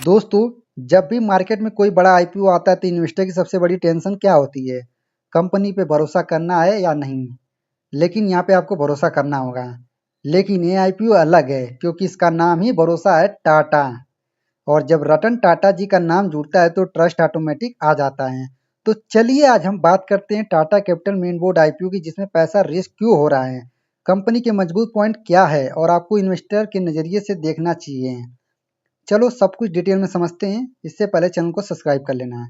दोस्तों, जब भी मार्केट में कोई बड़ा आईपीओ आता है तो इन्वेस्टर की सबसे बड़ी टेंशन क्या होती है? कंपनी पे भरोसा करना है या नहीं। लेकिन यहाँ पे आपको भरोसा करना होगा। लेकिन ये आईपीओ अलग है क्योंकि इसका नाम ही भरोसा है, टाटा। और जब रतन टाटा जी का नाम जुड़ता है तो ट्रस्ट ऑटोमेटिक आ जाता है। तो चलिए आज हम बात करते हैं Tata capital main board IPO की, जिसमें पैसा रिस्क क्यों हो रहा है, कंपनी के मजबूत पॉइंट क्या है और आपको इन्वेस्टर के नजरिए से देखना चाहिए। चलो सब कुछ डिटेल में समझते हैं। इससे पहले चैनल को सब्सक्राइब कर लेना है।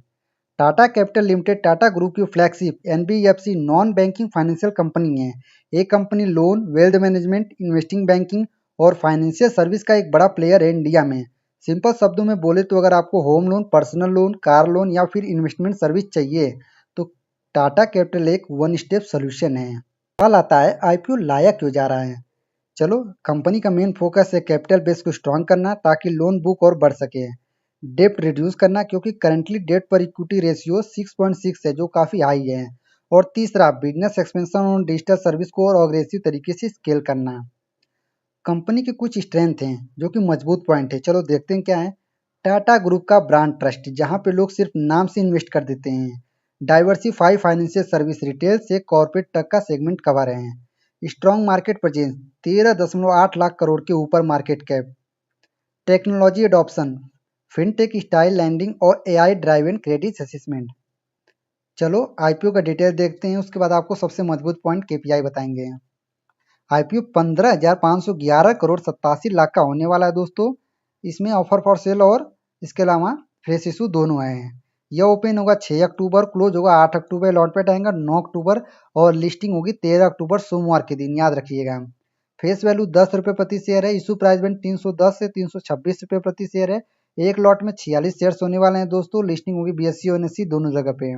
Tata capital limited Tata group की flagship NBFC non banking financial company है। ये कंपनी loan, wealth management, investing banking और फाइनेंशियल सर्विस का एक बड़ा प्लेयर है इंडिया में। सिंपल शब्दों में बोले तो अगर आपको home loan, personal loan, car loan या फिर इन्वेस्टमेंट सर्विस चाहिए तो टाटा कैपिटल एक वन स्टेप सोल्यूशन है। सवाल आता है, आईपीओ लाया क्यों जा रहा है? चलो, कंपनी का मेन फोकस है कैपिटल बेस को स्ट्रॉन्ग करना ताकि लोन बुक और बढ़ सके। डेप्ट रिड्यूस करना क्योंकि करंटली डेट पर इक्विटी रेशियो 6.6 है जो काफ़ी हाई है। और तीसरा, बिजनेस एक्सपेंशन और डिजिटल सर्विस को और अग्रेसिव तरीके से स्केल करना। कंपनी के कुछ स्ट्रेंथ हैं जो कि मजबूत पॉइंट है, चलो देखते हैं क्या है। टाटा ग्रुप का ब्रांड ट्रस्ट, जहां पे लोग सिर्फ नाम से इन्वेस्ट कर देते हैं। डाइवर्सिफाई फाइनेंशियल सर्विस, रिटेल से कॉर्पोरेट तक का सेगमेंट कवर है। Strong market presence, 13.8 lakh crore के ऊपर market cap. Technology adoption, fintech style landing और एआई ड्राइवन क्रेडिट असेसमेंट। चलो आईपीओ का डिटेल देखते हैं, उसके बाद आपको सबसे मजबूत पॉइंट केपीआई बताएंगे। आईपीओ 15,511 करोड़ 87 लाख का होने वाला है दोस्तों। इसमें ऑफर फॉर सेल और इसके अलावा फ्रेश इशू दोनों आए हैं। यह ओपन होगा 6 अक्टूबर, क्लोज होगा 8 अक्टूबर, लॉट पे आएगा 9 अक्टूबर और लिस्टिंग होगी 13 अक्टूबर सोमवार के दिन, याद रखिएगा। फेस वैल्यू 10 रुपये प्रति शेयर है। इशू प्राइस बैंड 310 से 326 रुपये प्रति शेयर है। एक लॉट में 46 शेयर्स होने वाले हैं दोस्तों। लिस्टिंग होगी बीएससी और एनएससी दोनों जगह पे।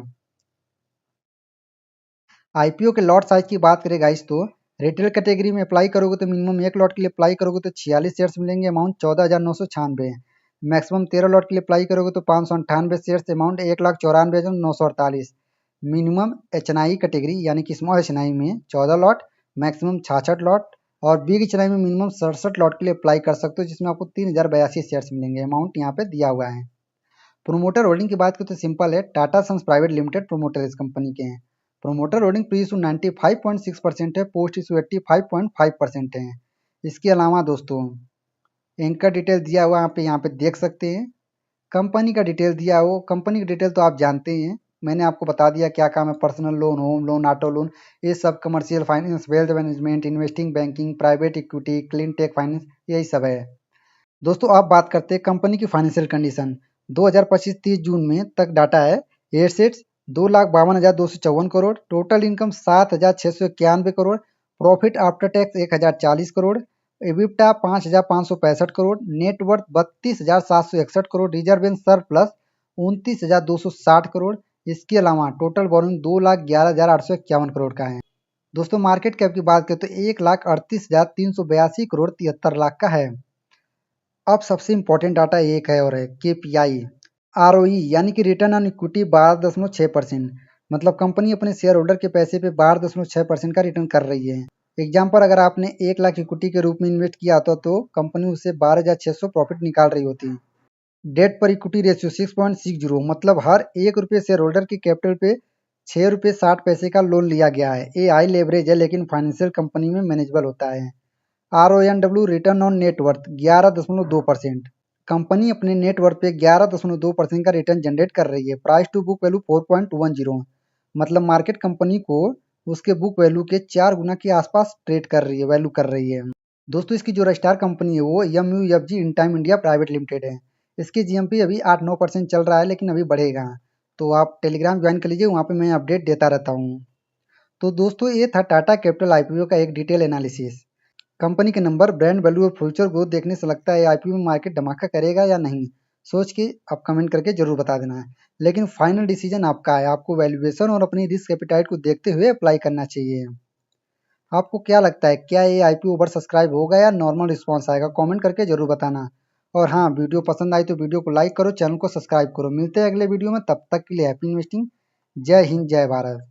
आईपीओ के लॉट साइज की बात करें गाइस तो रिटेल कैटेगरी में अप्लाई करोगे तो मिनिमम एक लॉट के लिए अप्लाई करोगे तो 46 शेयर्स मिलेंगे, अमाउंट 14,996 है। मैक्सिमम 13 लॉट के लिए अप्लाई करोगे तो 598 shares, amount 1,94,948। Minimum HNI category यानी कि स्मॉल एचएनआई में 14 लॉट, मैक्सिमम 66 लॉट। और बिग एचएनआई में मिनिमम 67 लॉट के लिए अप्लाई कर सकते हो, जिसमें आपको 3,082 शेयर्स मिलेंगे, अमाउंट यहाँ पे दिया हुआ है। प्रोमोटर होल्डिंग की बात करें तो सिंपल है, Tata Sons private limited promoter इस कंपनी के हैं। प्रोमोटर होल्डिंग प्री इशू 95.6% है, पोस्ट इशू 85.5% है। इसके अलावा दोस्तों इनका डिटेल दिया हुआ यहाँ पे देख सकते हैं। कंपनी का डिटेल दिया हो, कंपनी का डिटेल तो आप जानते ही हैं, मैंने आपको बता दिया क्या काम है। Personal loan, home loan, auto loan, ये सब commercial finance, wealth management, investing banking, private equity, clean tech finance, यही सब है। दोस्तों अब बात करते हैं कंपनी की फाइनेंशियल कंडीशन। 2025 30 जून में तक डाटा है। Assets 2,52,254 crore, total income 7,691 crore, profit after tax 1,040 crore, EBITDA 5,565 crore, net worth 32,761 crore, reserve and surplus 29,260 crore. इसके अलावा टोटल बोरिंग 2,11,851 करोड़ का है। दोस्तों मार्केट कैप की बात करें तो 1,38,382 करोड़ 73 लाख का है। अब सबसे इंपॉर्टेंट डाटा एक है और है केपीआई। आरओई यानी कि रिटर्न ऑन इक्विटी 12.6%। मतलब कंपनी अपने शेयर होल्डर के पैसे पे 12.6% का रिटर्न कर रही है। एग्जाम्पल, अगर आपने 1 लाख इक्विटी के रूप में इन्वेस्ट किया था तो कंपनी उससे 12,600 प्रॉफिट निकाल रही होती है। डेट पर इक्विटी रेशियो 6.60, मतलब हर 1 रुपये शेयर होल्डर की कैपिटल पे 6 रुपये 60 पैसे का लोन लिया गया है। ये हाई लेवरेज है लेकिन फाइनेंशियल कंपनी में मैनेजेबल होता है। RONW return on net worth 11.2%। Company अपने नेटवर्थ पे 11.2% का रिटर्न जनरेट कर रही है। प्राइस टू बुक वैल्यू 4.10, मतलब मार्केट कंपनी को उसके बुक वैल्यू के 4 गुना के आसपास ट्रेड कर रही है, वैल्यू कर रही है। दोस्तों इसकी जो रजिस्ट्रार कंपनी है वो MUFG in time India private limited है। इसकी GMP अभी 8-9% चल रहा है लेकिन अभी बढ़ेगा। तो आप टेलीग्राम ज्वाइन कर लीजिए, वहाँ पे मैं अपडेट देता रहता हूँ। तो दोस्तों ये था टाटा कैपिटल आईपीओ का एक डिटेल एनालिसिस। कंपनी के नंबर, ब्रांड वैल्यू और फ्यूचर ग्रोथ देखने से लगता है आईपीओ में मार्केट धमाका करेगा या नहीं। सोच के आप कमेंट करके जरूर बता देना है। लेकिन फाइनल डिसीजन आपका है, आपको वैल्यूएशन और अपनी रिस्क एपिटाइट को देखते हुए अप्लाई करना चाहिए। आपको क्या लगता है, क्या ये आईपीओ ओवर सब्सक्राइब होगा या नॉर्मल रिस्पॉन्स आएगा? कमेंट करके जरूर बताना। और हाँ, वीडियो पसंद आई तो वीडियो को लाइक करो, चैनल को सब्सक्राइब करो। मिलते हैं अगले वीडियो में, तब तक के लिए हैप्पी इन्वेस्टिंग। जय हिंद, जय भारत।